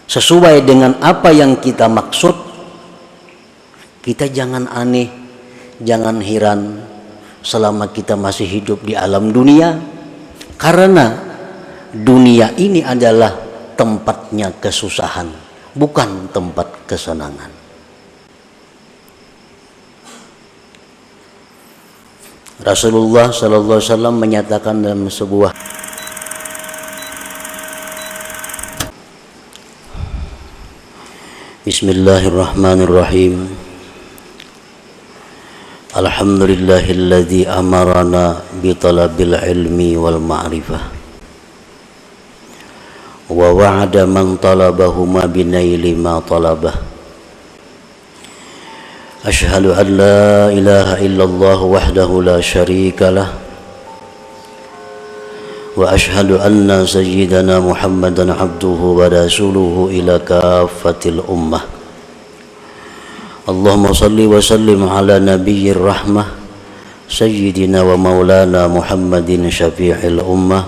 sesuai dengan apa yang kita maksud, kita jangan aneh, jangan heran selama kita masih hidup di alam dunia, karena dunia ini adalah tempatnya kesusahan, bukan tempat kesenangan. Rasulullah sallallahu alaihi wasallam menyatakan dalam sebuah Bismillahirrahmanirrahim. Alhamdulillahilladzi amarana bi talabil ilmi wal ma'rifah wa wa'ada man talabahuma binaili ma talabah. Ashhadu an la ilaha illallah wahdahu la syarika lah wa ashhadu anna sayyidana Muhammadan abduhu wa rasuluhu ila kaffatil ummah. Allahumma salli wa sallim ala nabiyyir rahmah sayyidina wa maulana Muhammadin syafi'il ummah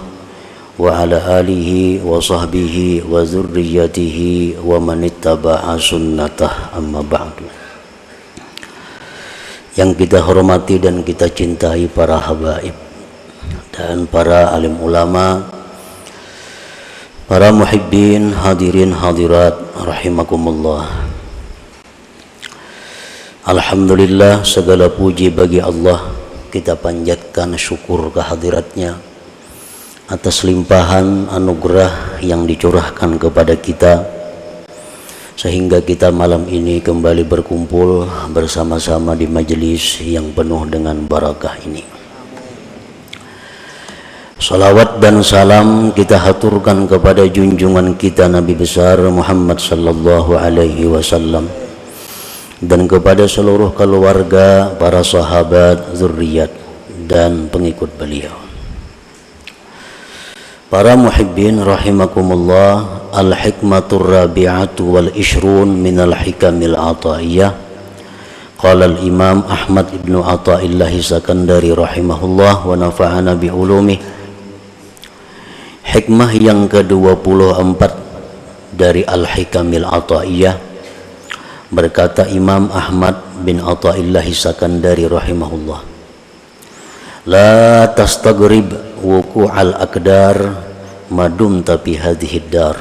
wa ala alihi wa sahbihi wa dzurriyyatihi wa man ittaba'a sunnatah, amma ba'du. Yang kita hormati dan kita cintai para habaib dan para alim ulama, para muhibbin, hadirin hadirat rahimakumullah. Alhamdulillah, segala puji bagi Allah. Kita panjatkan syukur kehadiratnya atas limpahan anugerah yang dicurahkan kepada kita, sehingga kita malam ini kembali berkumpul bersama-sama di majelis yang penuh dengan barakah ini. Salawat dan salam kita haturkan kepada junjungan kita Nabi besar Muhammad sallallahu alaihi wasallam dan kepada seluruh keluarga, para sahabat, zuriat dan pengikut beliau. Para muhibbin rahimakumullah, al-hikmatur rabi'atu wal ishrun minal hikamil ataiyah. Qala al-imam Ahmad ibn Athaillah Sakandari rahimahullah wa nafa'ana bi ulumih. Hikmah yang ke-24 dari Al-Hikamil Ataiyah, berkata Imam Ahmad bin Athaillah Sakandari rahimahullah, la tastaghrib wuqu'al aqdar madumta fi hadhihi dar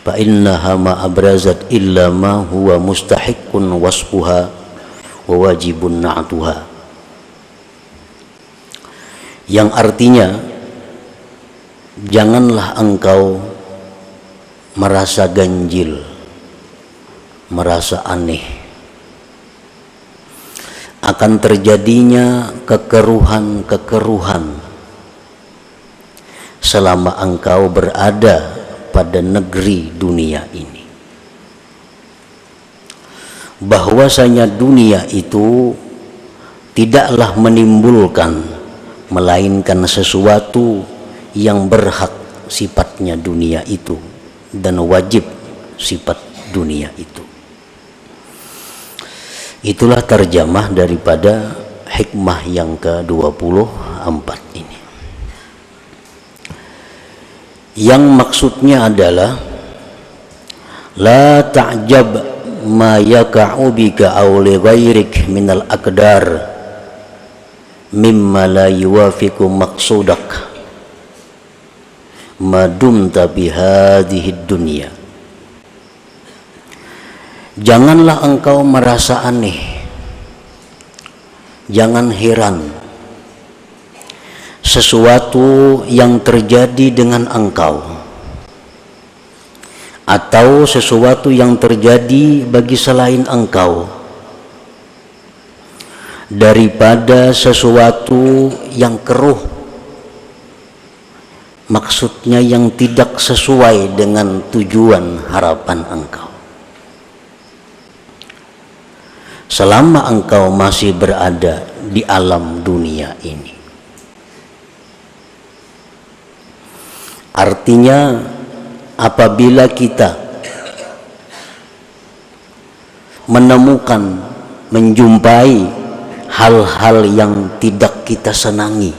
fa innaha ma abrazat illa ma huwa mustahiqqun wasfuha wa wajibun na'tuha. Yang artinya, janganlah engkau merasa ganjil, merasa aneh akan terjadinya kekeruhan-kekeruhan selama engkau berada pada negeri dunia ini. Bahwasanya dunia itu tidaklah menimbulkan melainkan sesuatu yang berhak sifatnya dunia itu dan wajib sifat dunia itu. Itulah terjemah daripada hikmah yang ke-24 ini. Yang maksudnya adalah la ta'jab ma yaka'u bika aw li ghairik minal aqdar mimma la yuwafiqu maqsudak madumta bihadhihi dunya. Janganlah engkau merasa aneh, jangan heran sesuatu yang terjadi dengan engkau atau sesuatu yang terjadi bagi selain engkau daripada sesuatu yang keruh, maksudnya yang tidak sesuai dengan tujuan harapan engkau. Selama engkau masih berada di alam dunia ini, artinya apabila kita menemukan, menjumpai hal-hal yang tidak kita senangi,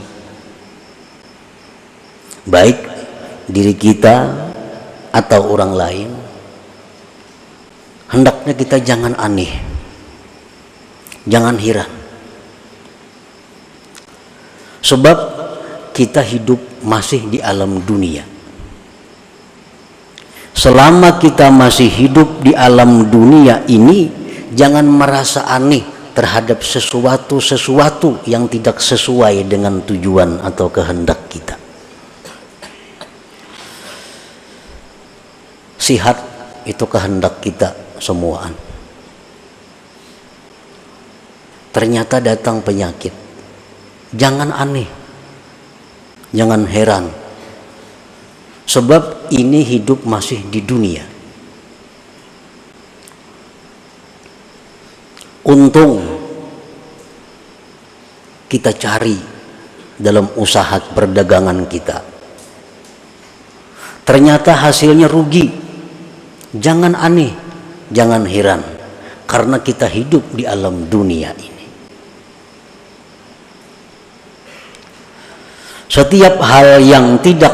baik diri kita atau orang lain, hendaknya kita jangan aneh, jangan heran. Sebab kita hidup masih di alam dunia. Selama kita masih hidup di alam dunia ini, jangan merasa aneh terhadap sesuatu yang tidak sesuai dengan tujuan atau kehendak kita. Sihat itu kehendak kita semuaan. Ternyata datang penyakit. Jangan aneh, jangan heran. Sebab ini hidup masih di dunia. Untung kita cari dalam usaha perdagangan kita. Ternyata hasilnya rugi. Jangan aneh, jangan heran, karena kita hidup di alam dunia ini. Setiap hal yang tidak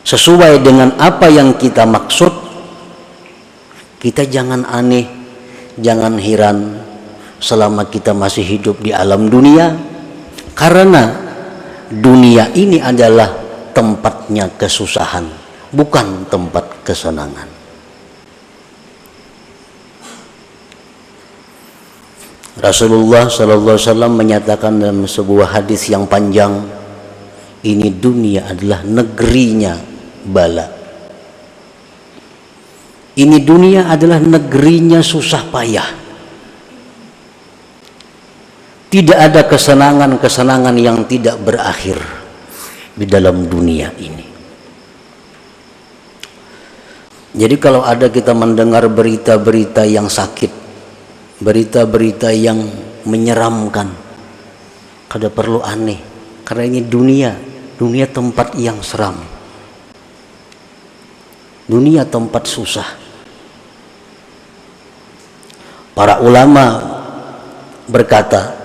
sesuai dengan apa yang kita maksud, kita jangan aneh, jangan heran selama kita masih hidup di alam dunia, karena dunia ini adalah tempatnya kesusahan, bukan tempat kesenangan. Rasulullah sallallahu alaihi wasallam menyatakan dalam sebuah hadis yang panjang, ini dunia adalah negerinya bala. Ini dunia adalah negerinya susah payah. Tidak ada kesenangan-kesenangan yang tidak berakhir di dalam dunia ini. Jadi kalau ada kita mendengar berita-berita yang sakit, berita-berita yang menyeramkan, kada perlu aneh, karena ini dunia tempat yang seram. Dunia tempat susah. Para ulama berkata,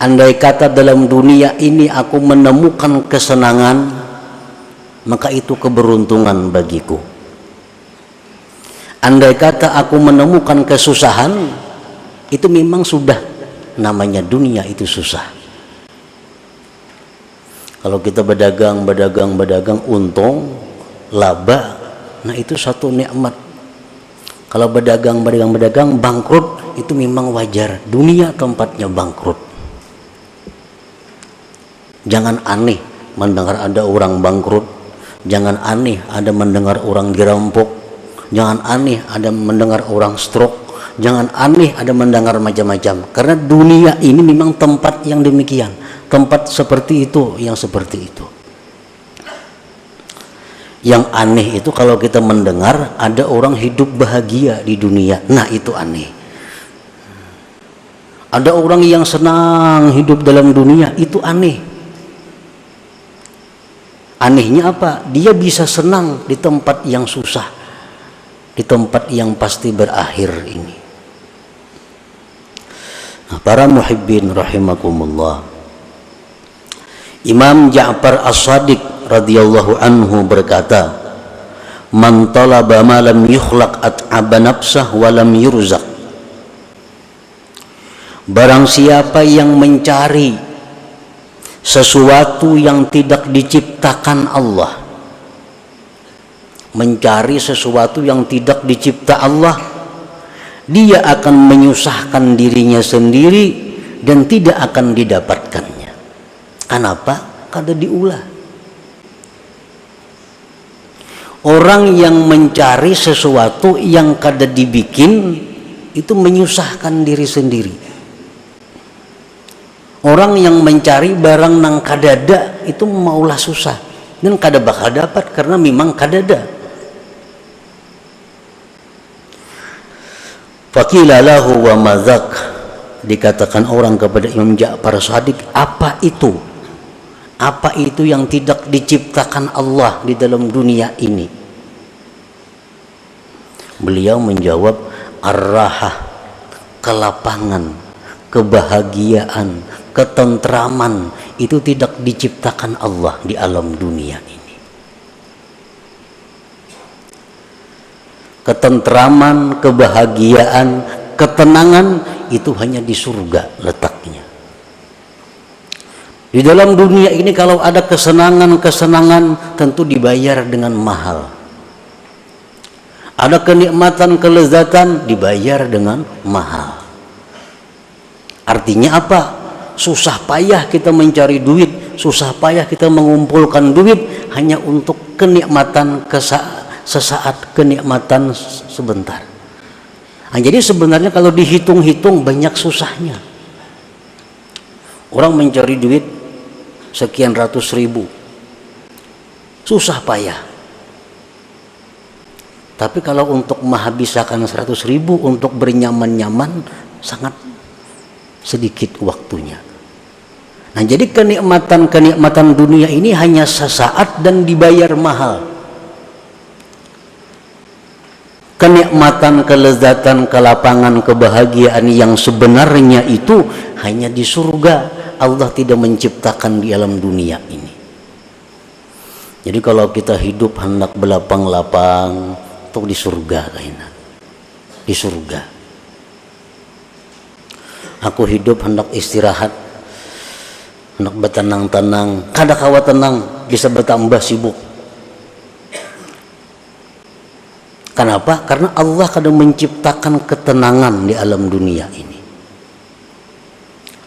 andai kata dalam dunia ini aku menemukan kesenangan, maka itu keberuntungan bagiku. Andai kata aku menemukan kesusahan, itu memang sudah namanya dunia itu susah. Kalau kita berdagang untung, laba, nah itu satu nikmat. Kalau berdagang bangkrut, itu memang wajar. Dunia tempatnya bangkrut. Jangan aneh mendengar ada orang bangkrut. Jangan aneh ada mendengar orang dirampok. Jangan aneh ada mendengar orang stroke. Jangan aneh ada mendengar macam-macam. Karena dunia ini memang tempat yang demikian. Tempat seperti itu, yang seperti itu. Yang aneh itu kalau kita mendengar ada orang hidup bahagia di dunia. Nah itu aneh. Ada orang yang senang hidup dalam dunia, itu aneh. Anehnya apa? Dia bisa senang di tempat yang susah, di tempat yang pasti berakhir ini. Nah, para muhibbin rahimakumullah, Imam Ja'far As-Shadiq radhiyallahu anhu berkata, man talaba ma lam yukhlaq at'aba nafsah wa lam yurzaq. Barang siapa yang mencari sesuatu yang tidak diciptakan Allah, mencari sesuatu yang tidak dicipta Allah, dia akan menyusahkan dirinya sendiri dan tidak akan didapatkannya. Kenapa? Kada diulah. Orang yang mencari sesuatu yang kada dibikin, itu menyusahkan diri sendiri. Orang yang mencari barang nang kadada, itu maulah susah dan kada bakal dapat karena memang kadada. Faqila lahu wa madzak, dikatakan orang kepada Imam Ja'far Shadiq, apa itu? Apa itu yang tidak diciptakan Allah di dalam dunia ini? Beliau menjawab, ar-rahah, kelapangan, kebahagiaan, ketentraman, itu tidak diciptakan Allah di alam dunia ini. ketentraman, kebahagiaan, ketenangan itu hanya di surga letaknya. Di dalam dunia ini kalau ada kesenangan-kesenangan tentu dibayar dengan mahal. Ada kenikmatan, kelezatan dibayar dengan mahal. Artinya apa? Susah payah kita mencari duit, susah payah kita mengumpulkan duit hanya untuk kenikmatan sesaat, kenikmatan sebentar. Nah, jadi sebenarnya kalau dihitung-hitung banyak susahnya. Orang mencari duit sekian ratus ribu, susah payah. Tapi kalau untuk menghabiskan 100 ribu untuk bernyaman-nyaman sangat sedikit waktunya. Nah, jadi kenikmatan dunia ini hanya sesaat dan dibayar mahal. Kenikmatan, kelezatan, kelapangan, kebahagiaan yang sebenarnya itu hanya di surga. Allah tidak menciptakan di alam dunia ini. Jadi kalau kita hidup hendak belapang-lapang, itu di surga kayaknya. Di surga. Aku hidup hendak istirahat, hendak bertenang-tenang, kada kawa tenang, bisa bertambah sibuk. Kenapa? Karena Allah kadang menciptakan ketenangan di alam dunia ini.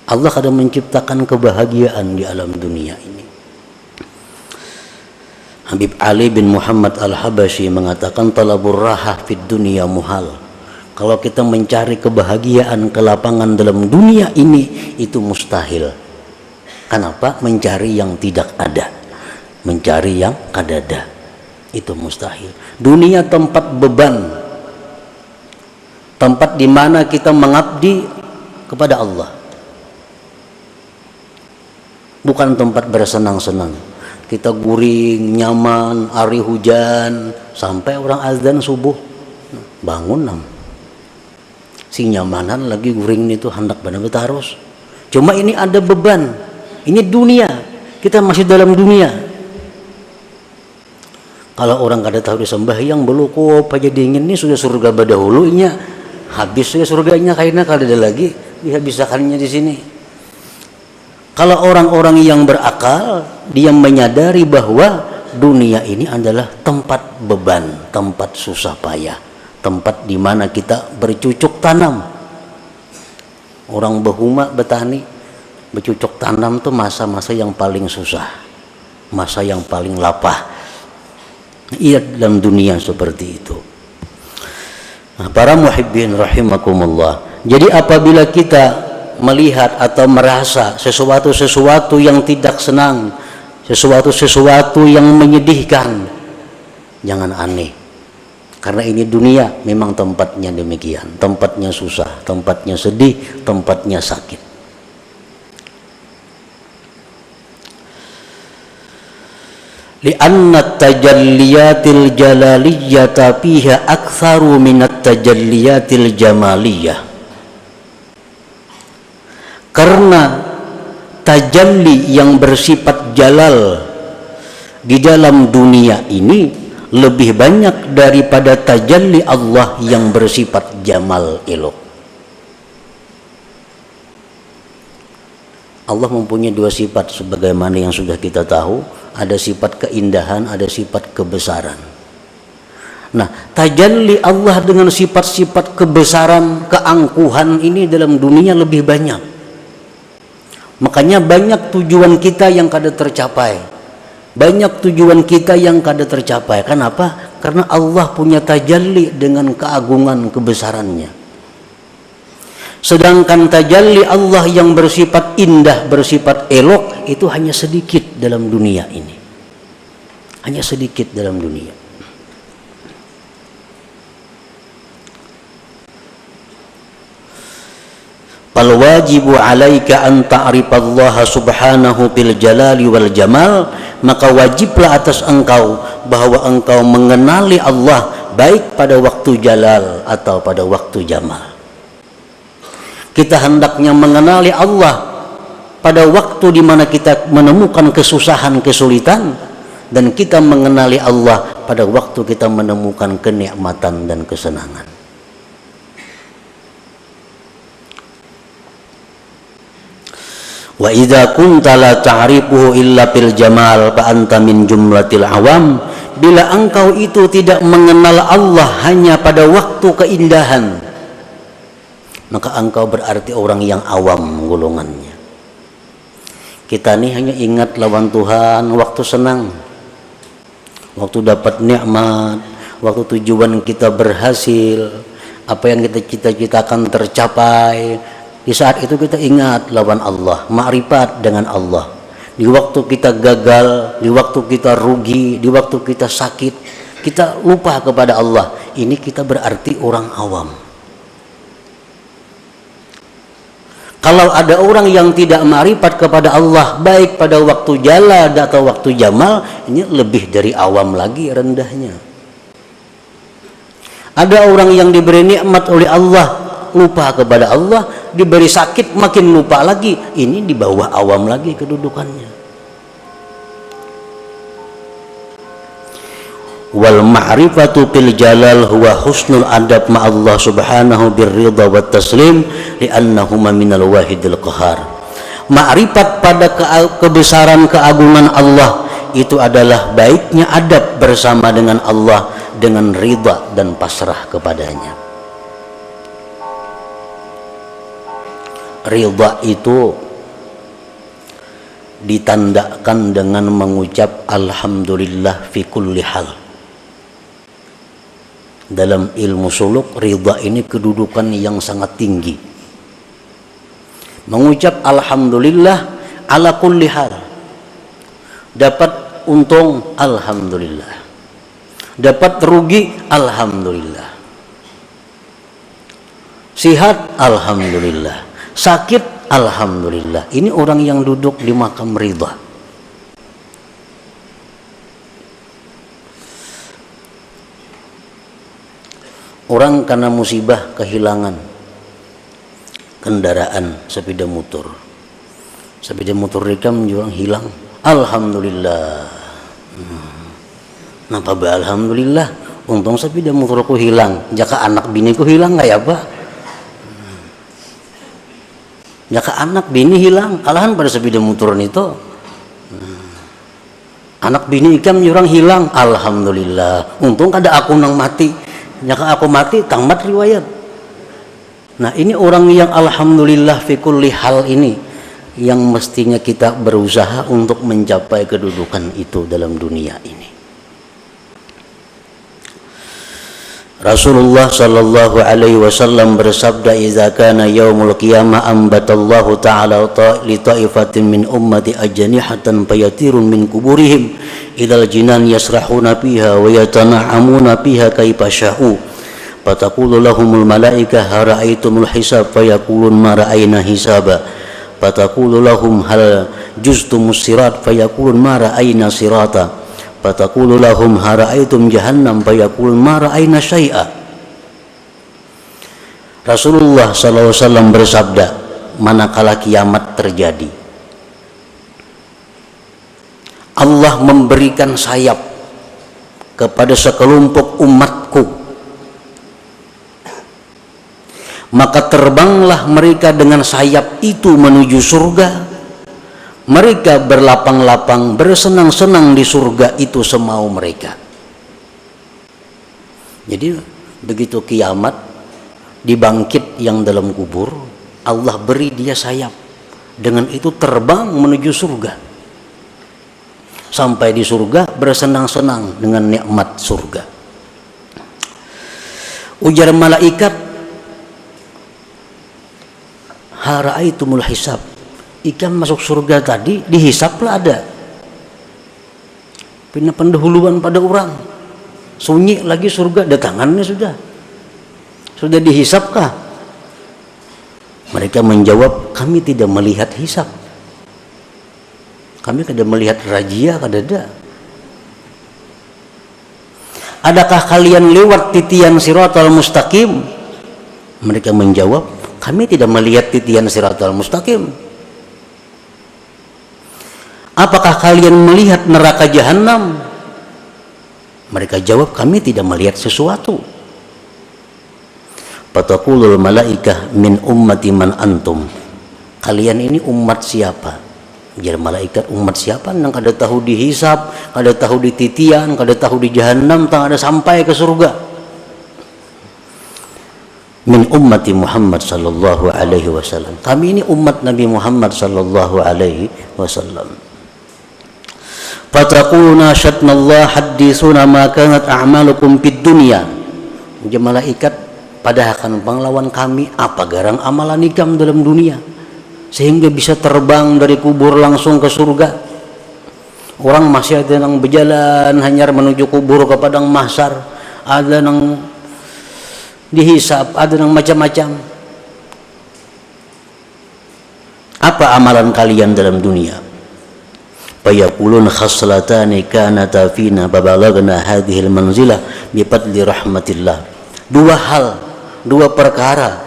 Allah kadang menciptakan kebahagiaan di alam dunia ini. Habib Ali bin Muhammad Al-Habasyi mengatakan talabur rahah fid dunia muhal. Kalau kita mencari kebahagiaan, kelapangan dalam dunia ini itu mustahil. Kenapa? Mencari yang tidak ada, mencari yang kadada, itu mustahil. Dunia tempat beban, tempat di mana kita mengabdi kepada Allah, bukan tempat bersenang-senang. Kita guring, nyaman, hari hujan, sampai orang azan subuh, bangun nam. Si nyamanan lagi guring itu hendak benar-benar harus. Cuma ini ada beban, ini dunia, kita masih dalam dunia. Kalau orang kada tahu disembahyang belum aja dingin ini sudah surga badahulunya, habis sudah surganya kayaknya kada ada lagi dihabiskannya di sini. Kalau orang-orang yang berakal, dia menyadari bahwa dunia ini adalah tempat beban, tempat susah payah, tempat di mana kita bercucuk tanam. Orang behuma betani, bercucuk tanam itu masa-masa yang paling susah, masa yang paling lapah. Iya, dalam dunia seperti itu. Nah, para muhibbin rahimakumullah. Jadi apabila kita melihat atau merasa sesuatu yang tidak senang, sesuatu yang menyedihkan, jangan aneh, karena ini dunia memang tempatnya demikian, tempatnya susah, tempatnya sedih, tempatnya sakit. Li'anna tajalliyatil jalaliyyata fiha aktsaru minat tajalliyatil jamaliyah. Karena tajalli yang bersifat jalal di dalam dunia ini lebih banyak daripada tajalli Allah yang bersifat jamal elok. Allah mempunyai dua sifat sebagaimana yang sudah kita tahu, ada sifat keindahan, ada sifat kebesaran. Nah, tajalli Allah dengan sifat-sifat kebesaran, keangkuhan ini dalam dunia lebih banyak. Makanya banyak tujuan kita yang kada tercapai, banyak tujuan kita yang kada tercapai. Kenapa? Karena Allah punya tajalli dengan keagungan kebesarannya. Sedangkan tajalli Allah yang bersifat indah, bersifat elok, itu hanya sedikit dalam dunia ini, hanya sedikit dalam dunia. Fal wajibu alaika an ta'rifallaha subhanahu bil jalali wal jamal, maka wajiblah atas engkau bahwa engkau mengenali Allah baik pada waktu jalal atau pada waktu jamal. Kita hendaknya mengenali Allah pada waktu di mana kita menemukan kesusahan, kesulitan, dan kita mengenali Allah pada waktu kita menemukan kenikmatan dan kesenangan. Wa idza kunta la ta'rifuhu illa fil jamal fa anta min jumlatil awam. Bila engkau itu tidak mengenal Allah hanya pada waktu keindahan, maka engkau berarti orang yang awam golongannya. Kita ini hanya ingat lawan Tuhan waktu senang, waktu dapat nikmat, waktu tujuan kita berhasil, apa yang kita cita-citakan tercapai. Di saat itu kita ingat lawan Allah, makrifat dengan Allah. Di waktu kita gagal, di waktu kita rugi, di waktu kita sakit, kita lupa kepada Allah. Ini kita berarti orang awam. Kalau ada orang yang tidak makrifat kepada Allah, baik pada waktu jalad atau waktu jamal, ini lebih dari awam lagi rendahnya. Ada orang yang diberi nikmat oleh Allah, lupa kepada Allah, diberi sakit makin lupa lagi, ini di bawah awam lagi kedudukannya. Wal ma'rifatu fil jalal huwa husnul adab ma Allah subhanahu birridha wat taslim li'annahuma minal wahidil qahar. Ma'rifat pada kebesaran keagungan Allah itu adalah baiknya adab bersama dengan Allah dengan ridha dan pasrah kepadanya. Ridha itu ditandakan dengan mengucap alhamdulillah fi kulli hal. Dalam ilmu suluk, ridha ini kedudukan yang sangat tinggi. Mengucap alhamdulillah ala kulli hal. Dapat untung, alhamdulillah. Dapat rugi, alhamdulillah. Sihat, alhamdulillah. Sakit, alhamdulillah. Ini orang yang duduk di makam ridha. Orang karena musibah kehilangan kendaraan sepeda motor. Sepeda motor mereka menjual hilang. Alhamdulillah. Napa ba alhamdulillah? Untung sepeda motorku hilang. Jaka anak biniku hilang nggak ya Pak? Jaka anak bini hilang, kalahan pada sepeda motoran itu. Anak bini ikam orang hilang, alhamdulillah. Untung kada aku nang mati. Jaka aku mati, tamat riwayat. Nah ini orang yang alhamdulillah fi kulli hal ini, yang mestinya kita berusaha untuk mencapai kedudukan itu dalam dunia ini. Rasulullah sallallahu alaihi wasallam bersabda, "Idza kana yaumul qiyamah ambatallahu ta'ala li ta'ifatin min ummati ajnihatan fayatirun min kuburihim idal jinan yasrahuna fiha wa yatana'amuna fiha kaifa sya'u fataqulu lahumul malaikah ra'aitumul hisab fayaqulun ma ra'ayna hisaba fataqulu lahum hal juztumus sirat fayaqulun ma ra'ayna sirata fataqulu lahum hara'aitum jahannam fayaqul ma ra'ayna syai'a." Rasulullah SAW bersabda, manakala kiamat terjadi, Allah memberikan sayap kepada sekelompok umatku, maka terbanglah mereka dengan sayap itu menuju surga. Mereka berlapang-lapang, bersenang-senang di surga itu semau mereka. Jadi begitu kiamat, dibangkit yang dalam kubur, Allah beri dia sayap. Dengan itu terbang menuju surga. Sampai di surga bersenang-senang dengan nikmat surga. Ujar malaikat, hara'aitumul hisab. Ikan masuk surga tadi dihisaplah ada. Pindah pendahuluan pada orang. Sunyi lagi surga, datangannya sudah dihisapkah? Mereka menjawab, kami tidak melihat hisap. Kami tidak melihat razia, kada. Adakah kalian lewat titian siratal mustaqim? Mereka menjawab, kami tidak melihat titian siratal mustaqim. apakah kalian melihat neraka jahanam? Mereka jawab, kami tidak melihat sesuatu. Fataqulul malaikah min ummati man antum. Kalian ini umat siapa? Jadi malaikat, umat siapa? Nang kada tahu dihisab, kada tahu di titian, kada tahu di jahanam, tang ada sampai ke surga. Min ummati Muhammad sallallahu alaihi wasallam. Kami ini umat Nabi Muhammad sallallahu alaihi wasallam. Fataquluna syatnallah hadithuna ma kanat a'malukum fid dunya. Jadi malaikat pada akan panglawan kami apa garang amalan ikam dalam dunia sehingga bisa terbang dari kubur langsung ke surga. Orang masih ada yang berjalan hanya menuju kubur ke padang mahsyar, ada yang dihisab, ada yang macam-macam. Apa amalan kalian dalam dunia? Fayaqulun khaslatani kanata fina babalagna hadhihi almanzilah bifadli rahmatillah. Dua perkara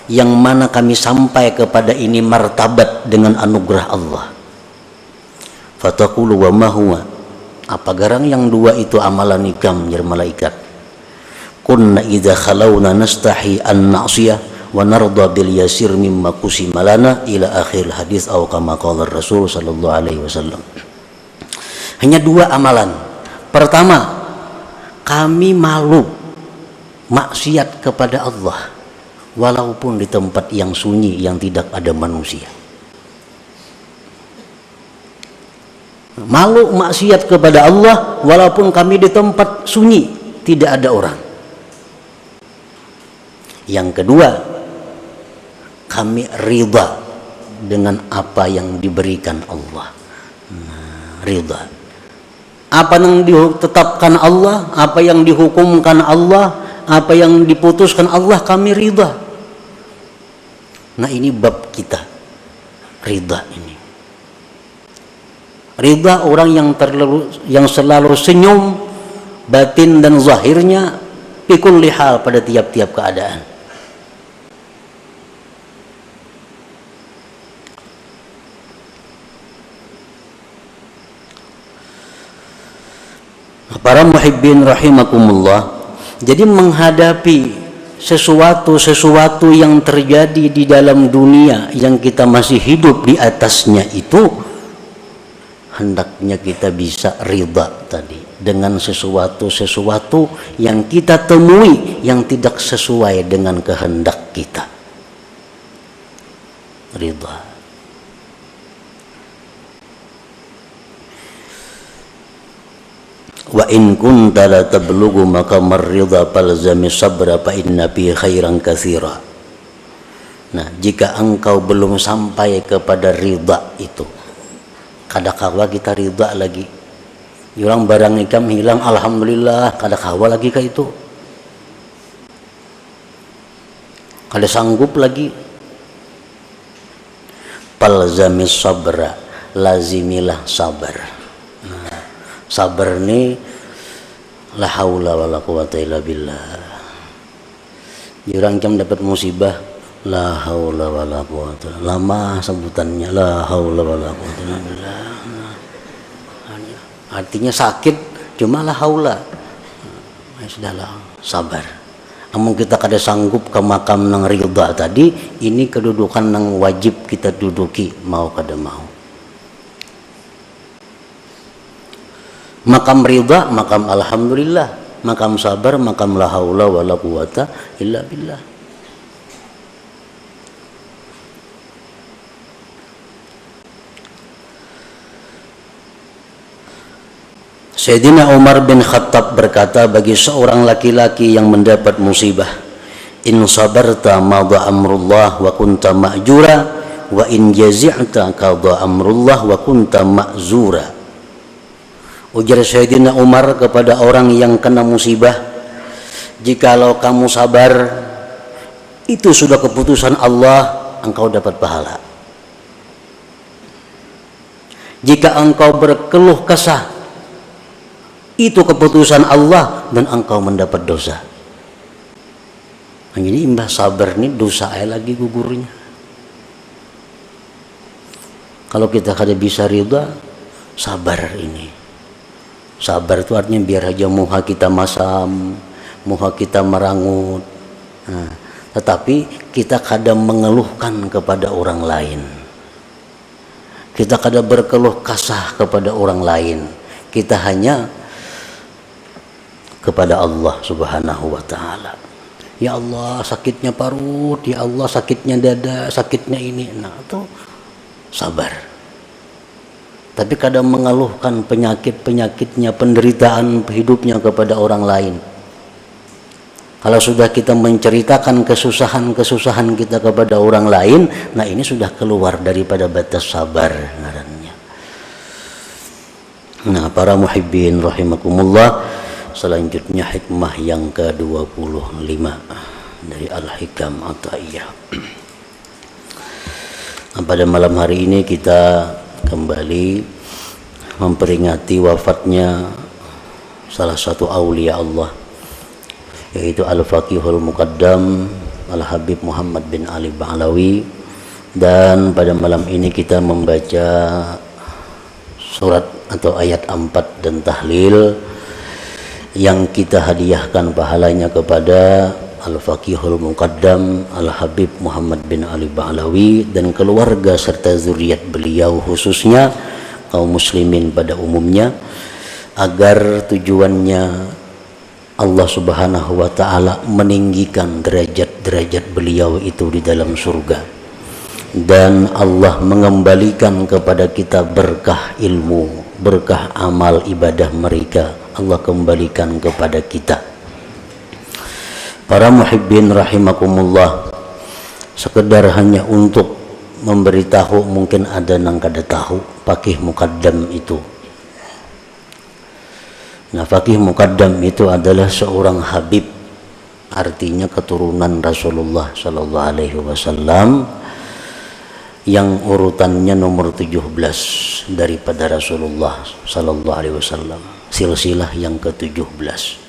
yang mana kami sampai kepada ini martabat dengan anugerah Allah. Fataqulu wa ma huwa. Apa garang yang dua itu amalan ikam ya malaikat? Kunna idza khalawna nastahi an na'siyah wa narda bil yasir mimma qusima lana ila akhir hadis atau kama qala Rasul sallallahu alaihi wasallam. Hanya dua amalan. Pertama, kami malu maksiat kepada Allah walaupun di tempat yang sunyi yang tidak ada manusia. Malu maksiat kepada Allah walaupun kami di tempat sunyi tidak ada orang. Yang kedua, kami ridha dengan apa yang diberikan Allah. Ridha. Apa yang ditetapkan Allah, apa yang dihukumkan Allah, apa yang diputuskan Allah, kami ridha. Nah ini bab kita, ridha ini. Ridha orang yang selalu senyum batin dan zahirnya pikul lihal pada tiap-tiap keadaan. Para muhibbin rahimakumullah, jadi menghadapi sesuatu yang terjadi di dalam dunia yang kita masih hidup di atasnya itu, hendaknya kita bisa ridha tadi dengan sesuatu yang kita temui yang tidak sesuai dengan kehendak kita. Ridha. Wa in kunta la tablughu maqamar ridha falzami sabra fa inna fi khairan katsira. Nah, jika engkau belum sampai kepada ridha itu, kadakawa kita ridha lagi. Orang barang ikam hilang, alhamdulillah, kadakawa lagi ke itu. Kada sanggup lagi. Falzami sabra, lazimilah sabar. Sabar ni la haula wala quwata illa billah. Orang jam dapat musibah la haula wala quwata. Lama sebutannya la haula wala quwata illa billah. Artinya sakit cuma la haula. Sudahlah, sabar. Namun kita kada sanggup ke makam nang ridha tadi, ini kedudukan nang wajib kita duduki mau kada mau. Makam ridha, makam alhamdulillah, makam sabar, makam la haula wala quwata illa billah. Sayyidina Umar bin Khattab berkata bagi seorang laki-laki yang mendapat musibah, in sabarta madha amrullah wa kunta ma'jura wa in jazi'ta qada amrullah wa kunta ma'zura. Ujar Sayyidina Umar kepada orang yang kena musibah, jikalau kamu sabar, itu sudah keputusan Allah, engkau dapat pahala. Jika engkau berkeluh kesah, itu keputusan Allah dan engkau mendapat dosa. Jadi imbah sabar ini dosa lagi gugurnya. Kalau kita kada bisa ridha, sabar ini. Sabar itu artinya biar aja muha kita masam, muha kita merangut. Nah, tetapi kita kadang mengeluhkan kepada orang lain. Kita kadang berkeluh kasah kepada orang lain. Kita hanya kepada Allah Subhanahu wa taala. Ya Allah, sakitnya parut, ya Allah, sakitnya dada, sakitnya ini. Nah, itu sabar. Tapi kadang mengeluhkan penyakit-penyakitnya, penderitaan hidupnya kepada orang lain. Kalau sudah kita menceritakan kesusahan-kesusahan kita kepada orang lain, nah ini sudah keluar daripada batas sabar ngarannya. Nah, para muhibbin rahimakumullah, selanjutnya hikmah yang ke-25 dari Al-Hikam Athaiyah. Nah, pada malam hari ini kita kembali memperingati wafatnya salah satu aulia Allah, yaitu Al-Faqihul Muqaddam Al-Habib Muhammad bin Ali Ba'alawi. Dan pada malam ini kita membaca surat atau ayat 4 dan tahlil yang kita hadiahkan pahalanya kepada Al-Faqihul Muqaddam Al-Habib Muhammad bin Ali Ba'alawi dan keluarga serta zuriat beliau, khususnya kaum muslimin pada umumnya, agar tujuannya Allah Subhanahu wa taala meninggikan derajat-derajat beliau itu di dalam surga, dan Allah mengembalikan kepada kita berkah ilmu, berkah amal ibadah mereka, Allah kembalikan kepada kita. Para muhibbin rahimakumullah, sekedar hanya untuk memberitahu, mungkin ada nang kada tahu Faqih Muqaddam itu. Nah, Faqih Muqaddam itu adalah seorang habib, artinya keturunan Rasulullah sallallahu alaihi wasallam, yang urutannya nomor 17 daripada Rasulullah sallallahu alaihi wasallam, silsilah yang ke-17.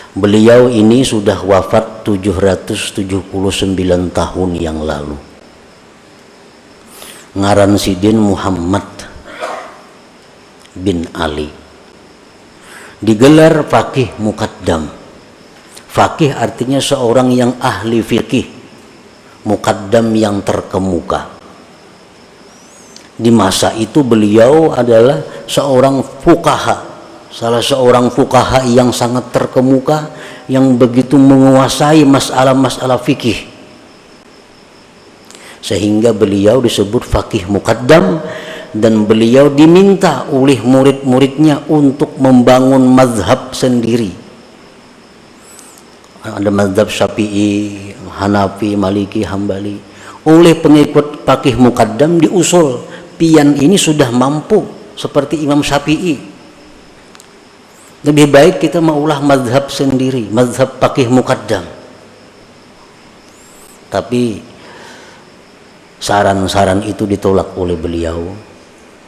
Beliau ini sudah wafat 779 tahun yang lalu. Ngaran sidin Muhammad bin Ali. Digelar Faqih Muqaddam. Faqih artinya seorang yang ahli fikih, Muqaddam yang terkemuka. Di masa itu beliau adalah seorang fuqaha, salah seorang fuqaha yang sangat terkemuka, yang begitu menguasai masalah-masalah fikih, sehingga beliau disebut Faqih Muqaddam. Dan beliau diminta oleh murid-muridnya untuk membangun mazhab sendiri. Ada mazhab Syafi'i, Hanafi, Maliki, Hambali. Oleh pengikut Faqih Muqaddam diusul, pian ini sudah mampu seperti Imam Syafi'i, lebih baik kita maulah mazhab sendiri, mazhab Faqih Muqaddam. Tapi saran-saran itu ditolak oleh beliau.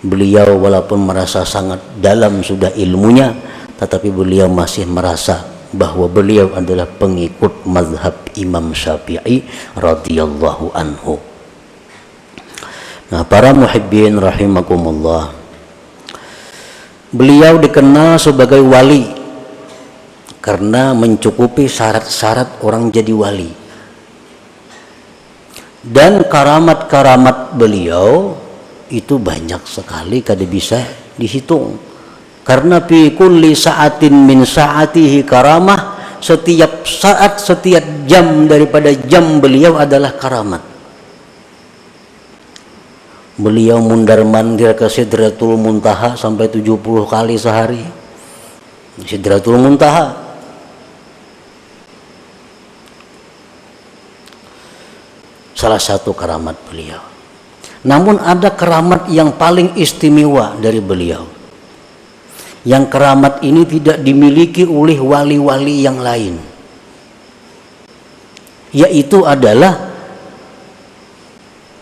Beliau walaupun merasa sangat dalam sudah ilmunya, tetapi beliau masih merasa bahwa beliau adalah pengikut mazhab Imam Syafi'i radhiyallahu anhu. Nah, para muhibbin rahimakumullah, beliau dikenal sebagai wali karena mencukupi syarat-syarat orang jadi wali. Dan karamat-karamat beliau itu banyak sekali, kada bisa dihitung. Karena fi kulli sa'atin min sa'atihi karamah, setiap saat, setiap jam daripada jam beliau adalah karamat. Beliau mundar-mandir ke Sidratul Muntaha sampai 70 kali sehari. Sidratul Muntaha. Salah satu karamat beliau. Namun ada keramat yang paling istimewa dari beliau. Yang keramat ini tidak dimiliki oleh wali-wali yang lain. Yaitu adalah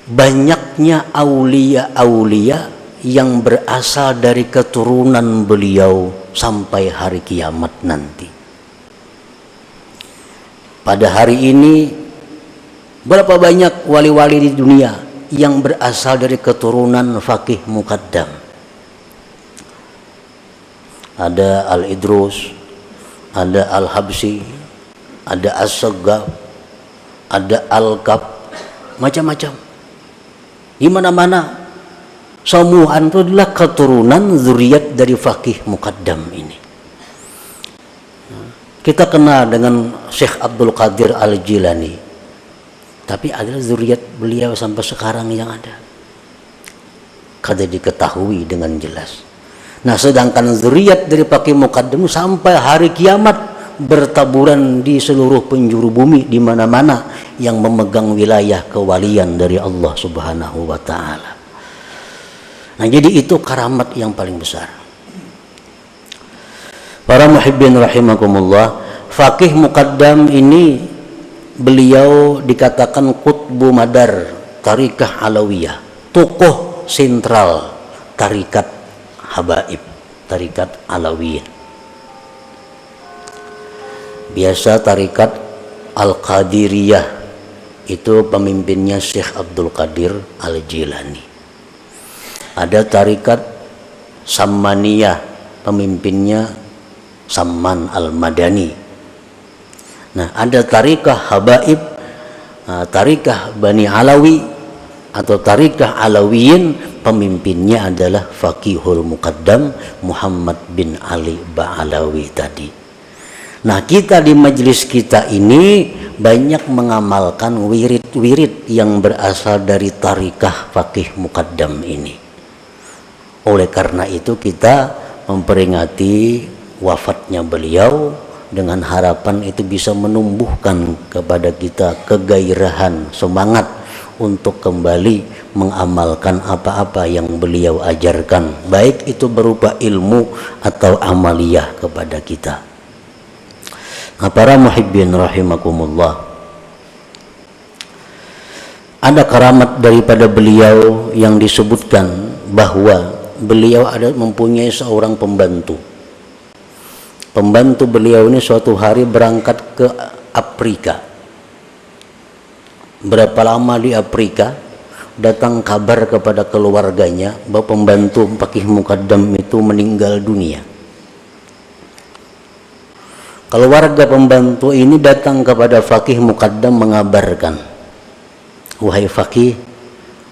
banyaknya aulia-aulia yang berasal dari keturunan beliau sampai hari kiamat nanti. Pada hari ini berapa banyak wali-wali di dunia yang berasal dari keturunan Faqih Muqaddam? ada Al-Idrus, ada Al-Habsi, ada As-Saggaf, ada Al-Kaf, macam-macam. Di mana-mana Samu'an itu adalah keturunan zuriat dari Faqih Muqaddam ini. Kita kenal dengan Syekh Abdul Qadir Al-Jilani, tapi adalah zuriat beliau sampai sekarang yang ada, kada diketahui dengan jelas. Nah, sedangkan zuriat dari Faqih Muqaddam sampai hari kiamat bertaburan di seluruh penjuru bumi, di mana-mana yang memegang wilayah kewalian dari Allah Subhanahu wa taala. Nah, jadi itu karamat yang paling besar. Para muhibbin rahimakumullah, Faqih Muqaddam ini beliau dikatakan qutbu madar tarikah Alawiyah, tokoh sentral tarikat Habaib, tarikat Alawiyah. Biasa tarikat Al-Qadiriyah itu pemimpinnya Syekh Abdul Qadir Al-Jilani. Ada tarikat Sammaniyah, pemimpinnya Samman Al-Madani. Nah, ada tarikah Habaib, tarikah Bani Alawi atau tarikah Alawiyin, pemimpinnya adalah Faqihul Muqaddam Muhammad bin Ali Ba'alawi tadi. Nah, kita di majelis kita ini banyak mengamalkan wirid-wirid yang berasal dari tarikah Faqih Muqaddam ini. Oleh karena itu kita memperingati wafatnya beliau dengan harapan itu bisa menumbuhkan kepada kita kegairahan, semangat untuk kembali mengamalkan apa-apa yang beliau ajarkan, baik itu berupa ilmu atau amaliyah kepada kita. Nah, para muhibbin rahimakumullah, ada karamat daripada beliau yang disebutkan bahwa beliau ada mempunyai seorang pembantu. Pembantu beliau ini suatu hari berangkat ke Afrika. Berapa lama di Afrika, datang kabar kepada keluarganya bahwa pembantu Faqih Muqaddam itu meninggal dunia. Keluarga pembantu ini datang kepada Faqih Muqaddam mengabarkan, wahai Faqih,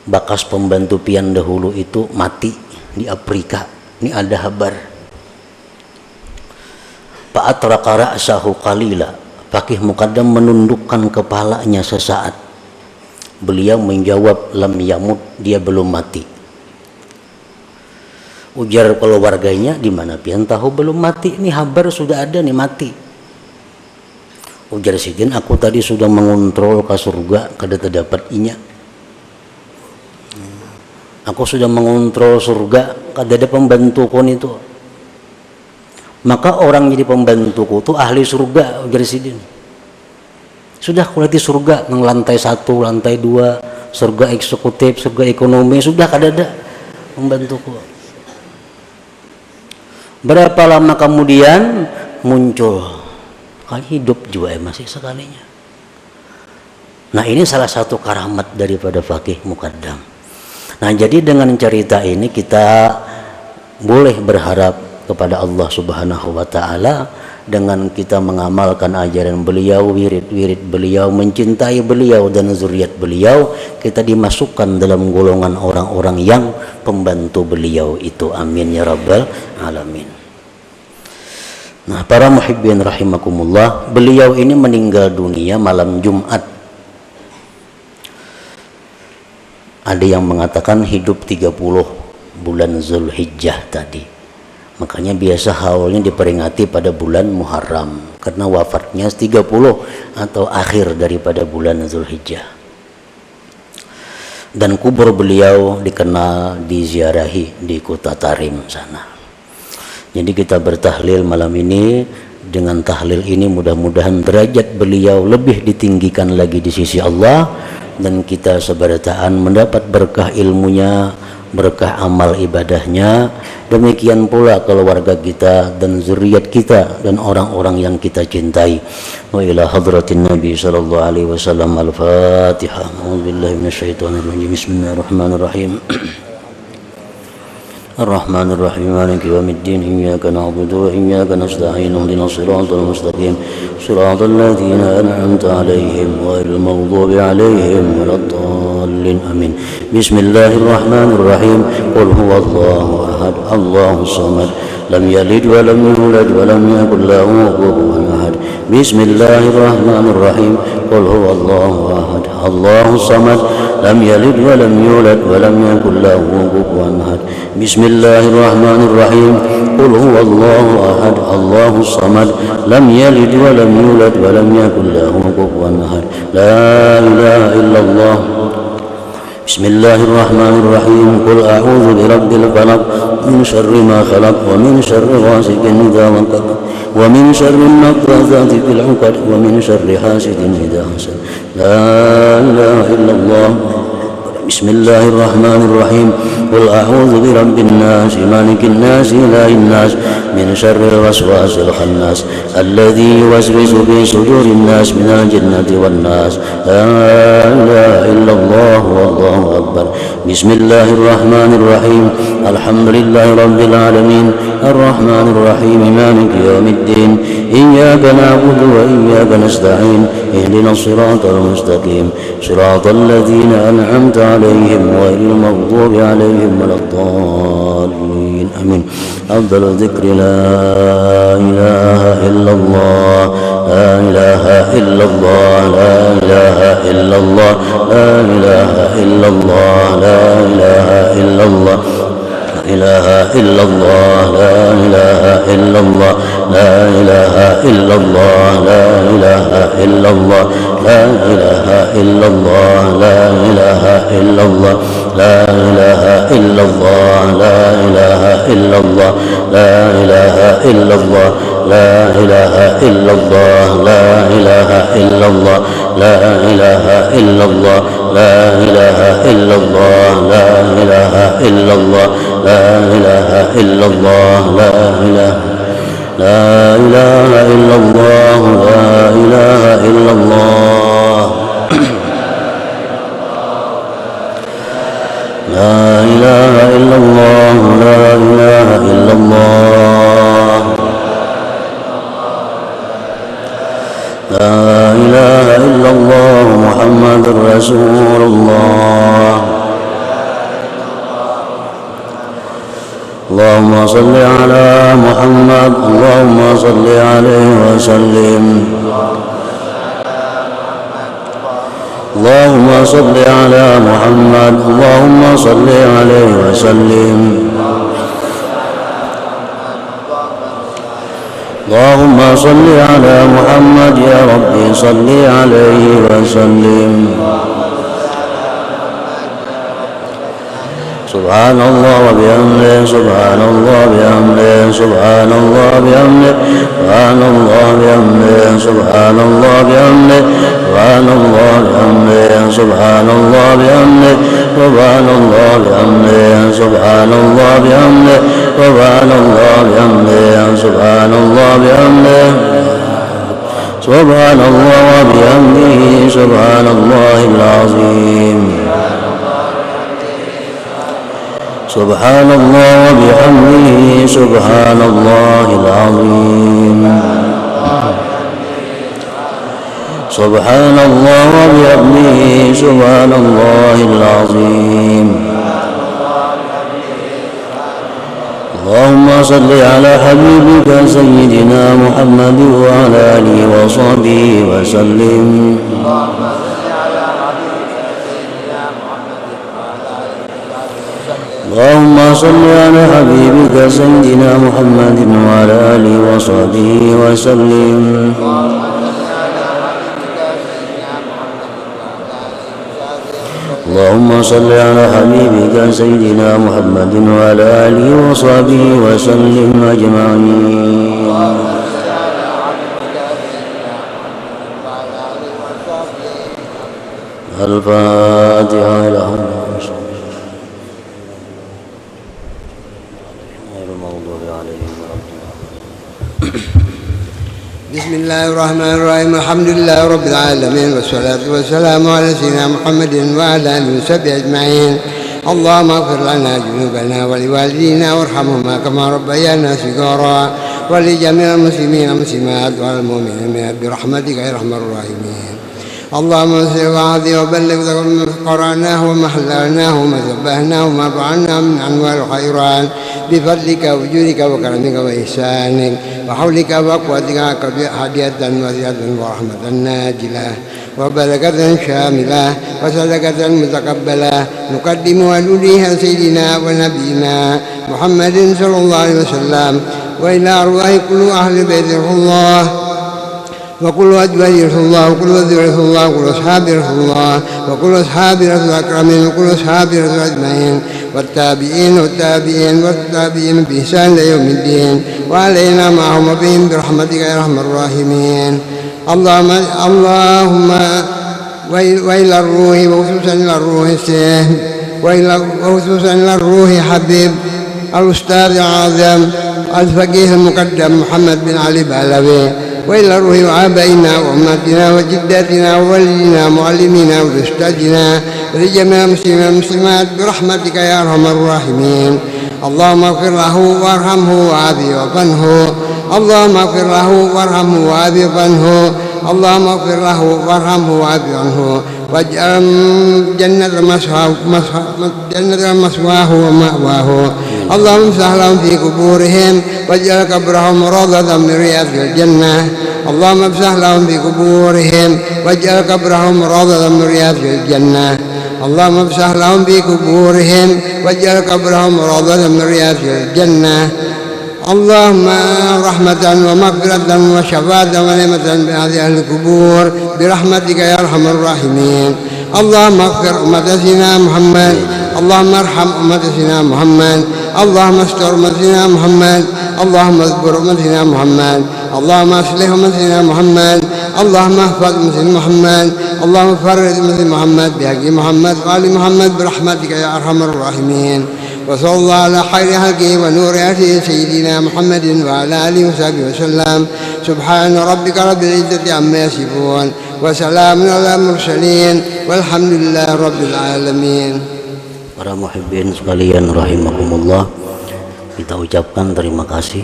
bakas pembantu pian dahulu itu mati di Afrika, ini ada kabar. Fa'atraqa ra'sahu qalila, Faqih Muqaddam menundukkan kepalanya sesaat. Beliau menjawab, lam yamut, dia belum mati. Ujar keluarganya, di mana pian tahu belum mati, ini kabar sudah ada nih mati. Ujar sidin, aku tadi sudah mengontrol ke surga, kada terdapat inya. Aku sudah mengontrol surga, kada ada pembantuku itu. Maka orang jadi pembantuku itu ahli surga, ujar sidin. Sudah kuliti surga, nang lantai 1, lantai 2, surga eksekutif, surga ekonomi, sudah kada ada pembantuku. Berapa lama kemudian muncul, kali hidup juga masih sekalinya. Nah, ini salah satu karamat daripada Faqih Muqaddam. Nah, jadi dengan cerita ini kita boleh berharap kepada Allah Subhanahu wa taala dengan kita mengamalkan ajaran beliau, wirid-wirid beliau, mencintai beliau dan zuriat beliau, kita dimasukkan dalam golongan orang-orang yang pembantu beliau itu. Amin ya rabbal alamin. Nah, para muhibbin rahimakumullah, beliau ini meninggal dunia malam Jumat. Ada yang mengatakan hidup 30 bulan Zulhijjah tadi. Makanya biasa haulnya diperingati pada bulan Muharram, karena wafatnya 30 atau akhir daripada bulan Zulhijjah. Dan kubur beliau dikenal diziarahi di kota Tarim sana. Jadi kita bertahlil malam ini. Dengan tahlil ini mudah-mudahan derajat beliau lebih ditinggikan lagi di sisi Allah, dan kita seberataan mendapat berkah ilmunya, berkah amal ibadahnya. Demikian pula keluarga kita dan zuriat kita dan orang-orang yang kita cintai. Wa ila hadratin Nabi sallallahu alaihi wasallam. Al-Fatihah. A'udzubillahi minasyaitonir rajim. Bismillahirrahmanirrahim. الرحمن الرحيم مالك يوم الدين إياك نعبد وإياك نستعين اهدنا الصراط المستقيم صراط الذين أنعمت عليهم غير المغضوب عليهم ولا الضالين آمين. بسم الله الرحمن الرحيم. قل هو الله أحد الله الصمد لم يلد ولم يولد ولم يكن له كفوا أحد. بسم الله الرحمن الرحيم. قل هو الله أحد الله الصمد لم يلد ولم يولد ولم يكن له كفوا أحد. بسم الله الرحمن الرحيم. قل هو الله أحد الله الصمد لم يلد ولم يولد ولم يكن له كفوا أحد. لا إله إلا الله. بسم الله الرحمن الرحيم. قل أعوذ برب الفلق من شر ما خلق ومن شر غاسق إذا وقب ومن شر النفاثات في العقد ومن شر حاسد إذا حسد. لا إله إلا الله. بسم الله الرحمن الرحيم. قل أعوذ برب الناس مالك الناس إله الناس من شر الوسواس الخناس الذي يوسوس في صدور الناس من الجنة والناس. لا إله إلا الله والله أكبر. بسم الله الرحمن الرحيم. الحمد لله رب العالمين الرحمن الرحيم مالك يوم الدين إياك نعبد وإياك نستعين اهدنا الصراط المستقيم صراط الذين أنعمت عليهم غير المغضوب عليهم ولا الضالين آمين. أفضل الذكر لا إله إلا الله لا إله إلا الله لا إله إلا الله لا إله إلا الله لا إله إلا الله إله إلا الله لا إله إلا الله لا إله إلا الله لا إله إلا الله لا إله إلا الله لا إله إلا الله لا إله إلا الله لا إله إلا الله لا إله إلا الله لا إله إلا الله لا إله إلا الله لا إله إلا الله لا إله إلا الله لا إله إلا الله لا إله إلا الله لا إله لا إله إلا الله لا إله إلا الله لا إله إلا الله لا إله إلا الله لا إله إلا الله محمد رسول الله. اللهم صل على محمد اللهم صل عليه وسلم. اللهم صل على محمد اللهم صل عليه وسلم. اللهم صل على محمد يا ربي صل عليه وسلم. سبحان الله وبحمده سبحان الله بحمده سبحان الله بحمده سبحان الله بحمده سبحان الله بحمده سبحان الله بحمده سبحان الله بحمده سبحان الله بحمده سبحان الله بحمده سبحان الله بحمده سبحان الله بحمده سبحان الله وبحمده سبحان الله العظيم. سبحان الله وبحمده سبحان الله العظيم. سبحان الله وبحمده سبحان الله العظيم. اللهم صل على حبيبك سيدنا محمد وعلى آله وصحبه وسلم. اللهم صل على حبيبك سيدنا محمد وعلى آله وصحبه وسلم. اللهم صل على حبيبك سيدنا محمد وعلى آله وصحبه وسلم أجمعين. الفاتحة. إلى بسم الله الرحمن الرحيم. الحمد لله رب العالمين والصلاة والسلام على سيدنا محمد وعلى آله وصحبه أجمعين. اللهم اغفر لنا ذنوبنا ولوالدينا وارحمهما كما ربيانا صغارا ولجميع المسلمين والمسلمات والمؤمنين برحمتك يا ارحم الراحمين. اللهم صل وعظم وبلغ ما قرأناه وما حللناه وما سبحناه وما فعلنا من أنواع الخيرات بفضلك وجودك وكرمك وإحسانك وحولك وقوتك هدية وزيادة ورحمة ناجلة وبركة شاملة وصدقة متقبلة نقدم ونوليها سيدنا ونبينا محمد صلى الله عليه وسلم وإلى أرواح كل أهل بيت الله وكل أزواج رسول الله وكل أزواج رسول الله وكل أصحاب رسول الله وكل أصحاب رسول الأكرمين وكل أصحاب رسول أجمعين والتابعين والتابعين بإحسان إلى يوم الدين وعلينا معهم وبهم برحمتك يا أرحم الراحمين. اللهم وإلى الروح وخصوصا إلى الروح السيف وخصوصا إلى الروح حبيب الأستاذ العظيم الفقيه المقدم محمد بن علي بعلوي وإلى روح آبائنا وأمهاتنا وجداتنا وولينا ومعلمينا وأستاذنا ولجميع المسلمين والمسلمات برحمتك يا أرحم الراحمين. اللهم اغفر له وارحمه وعافه وعنه. اللهم اغفر له وارحمه وعافه عنه. اللهم اغفر له وارحمه وعافه عنه واجعل جنة مسواه ومأواه. اللهم امسح لهم في قبورهم واجعل قبرهم روضة من رياض الجنة. اللهم امسح لهم في قبورهم واجعل قبرهم روضة من رياض الجنة. اللهم امسح لهم في قبورهم واجعل قبرهم روضة من رياض الجنة. اللهم رحمة ومغفرة وشفاعة ونعمة بهذه القبور برحمتك يا أرحم الراحمين. اللهم اغفر أمة سيدنا محمد. اللهم ارحم أمة سيدنا محمد. اللهم استر أمة سيدنا محمد. اللهم اصبر أمة سيدنا محمد. اللهم اصلح أمة سيدنا محمد. اللهم احفظ أمة سيدنا محمد. اللهم فرج أمة سيدنا محمد بحق محمد وآل محمد برحمتك يا أرحم الراحمين. وصلى الله على خير خلقه ونور عرشه سيدنا محمد وعلى آله وصحبه وسلم. سبحان ربك رب العزة عما يصفون وسلام على المرسلين والحمد لله رب العالمين. Para muhibbin sekalian rahimakumullah, kita ucapkan terima kasih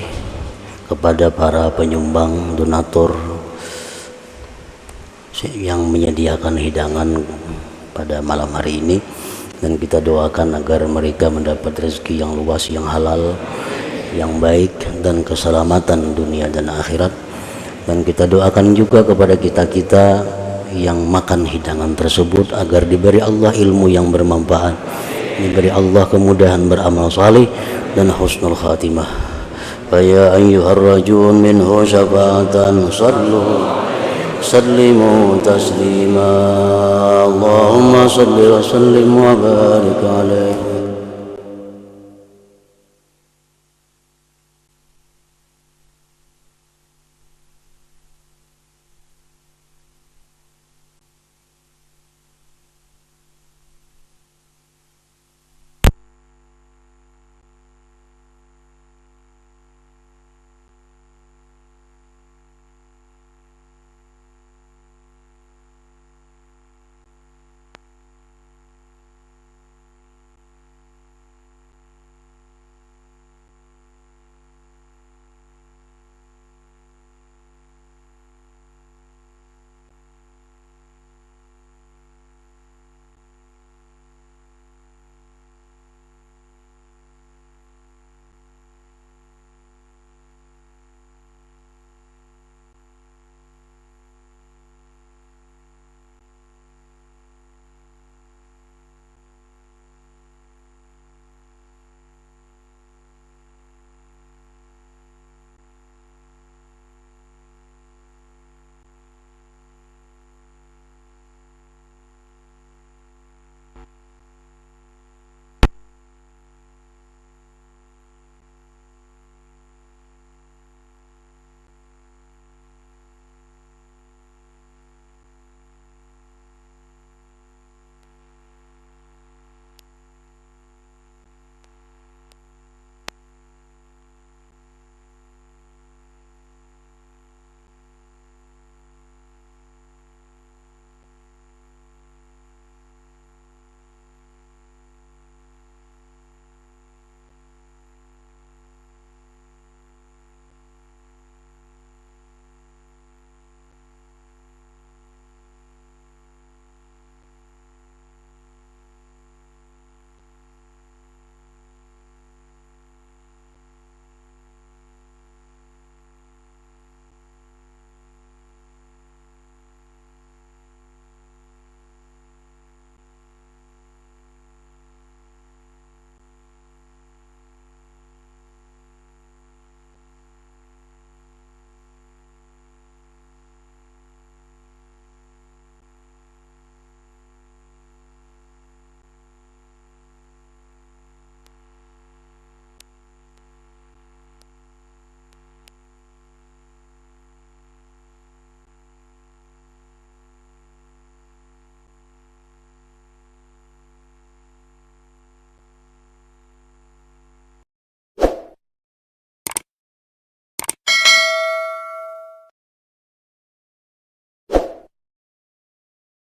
kepada para penyumbang donatur yang menyediakan hidangan pada malam hari ini, dan kita doakan agar mereka mendapat rezeki yang luas, yang halal, yang baik, dan keselamatan dunia dan akhirat. Dan kita doakan juga kepada kita-kita yang makan hidangan tersebut agar diberi Allah ilmu yang bermanfaat, diberi Allah kemudahan beramal salih dan husnul khatimah. Faya ayyuhar rajun minhu syafa'atan sallimu taslima. Allahumma salli wa sallim wa barik alaihi.